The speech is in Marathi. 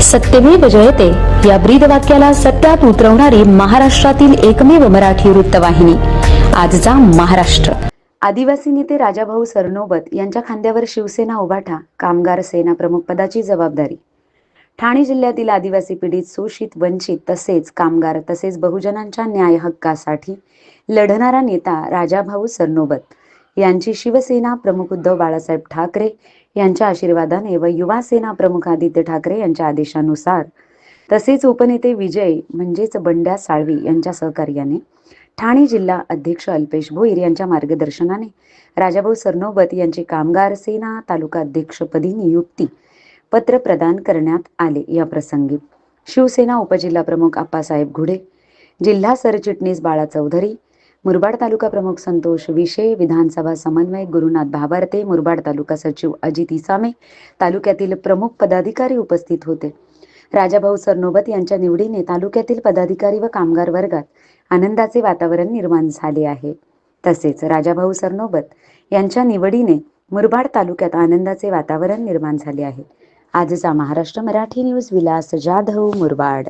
सत्यमेव जयते या ब्रीदवाक्याला सत्यात उतरवणारी महाराष्ट्रातील एकमेव मराठी वृत्तवाहिनी आजचा महाराष्ट्र। आदिवासी नेते राजाभाऊ सरनोबत यांच्या खांद्यावर शिवसेना उभाटा कामगार सेना प्रमुख पदाची जबाबदारी। ठाणे जिल्ह्यातील आदिवासी पीडित, शोषित, वंचित तसेच कामगार तसेच बहुजनांच्या न्याय हक्कासाठी लढणारा नेता राजाभाऊ सरनोबत यांची शिवसेना प्रमुख उद्धव बाळासाहेब ठाकरे यांच्या आशीर्वादाने व युवा सेना प्रमुख आदित्य ठाकरे यांच्या आदेशानुसार तसेच उपनेते विजय म्हणजेच बंड्या साळवी यांच्या सहकार्याने ठाणे जिल्हा अध्यक्ष अल्पेश भोईर यांच्या मार्गदर्शनाने राजाभाऊ सरनोबत यांची कामगार सेना तालुका अध्यक्षपदी नियुक्ती पत्र प्रदान करण्यात आले। या प्रसंगी शिवसेना उपजिल्हा प्रमुख आप्पासाहेब घुडे, जिल्हा सरचिटणीस बाळा चौधरी, मुरबाड तालुका प्रमुख संतोष विशे, विधानसभा समन्वयक गुरुनाथ भाबारते, मुरबाड तालुका सचिव अजित इसामे, तालुक्यातील प्रमुख पदाधिकारी उपस्थित होते। राजाभाऊ सरनोबत यांच्या निवडीने तालुक्यातील पदाधिकारी व कामगार वर्गात आनंदाचे वातावरण निर्माण झाले आहे। तसेच राजाभाऊ सरनोबत यांच्या निवडीने मुरबाड तालुक्यात आनंदाचे वातावरण निर्माण झाले आहे। आजचा महाराष्ट्र मराठी न्यूज, विलास जाधव, मुरबाड।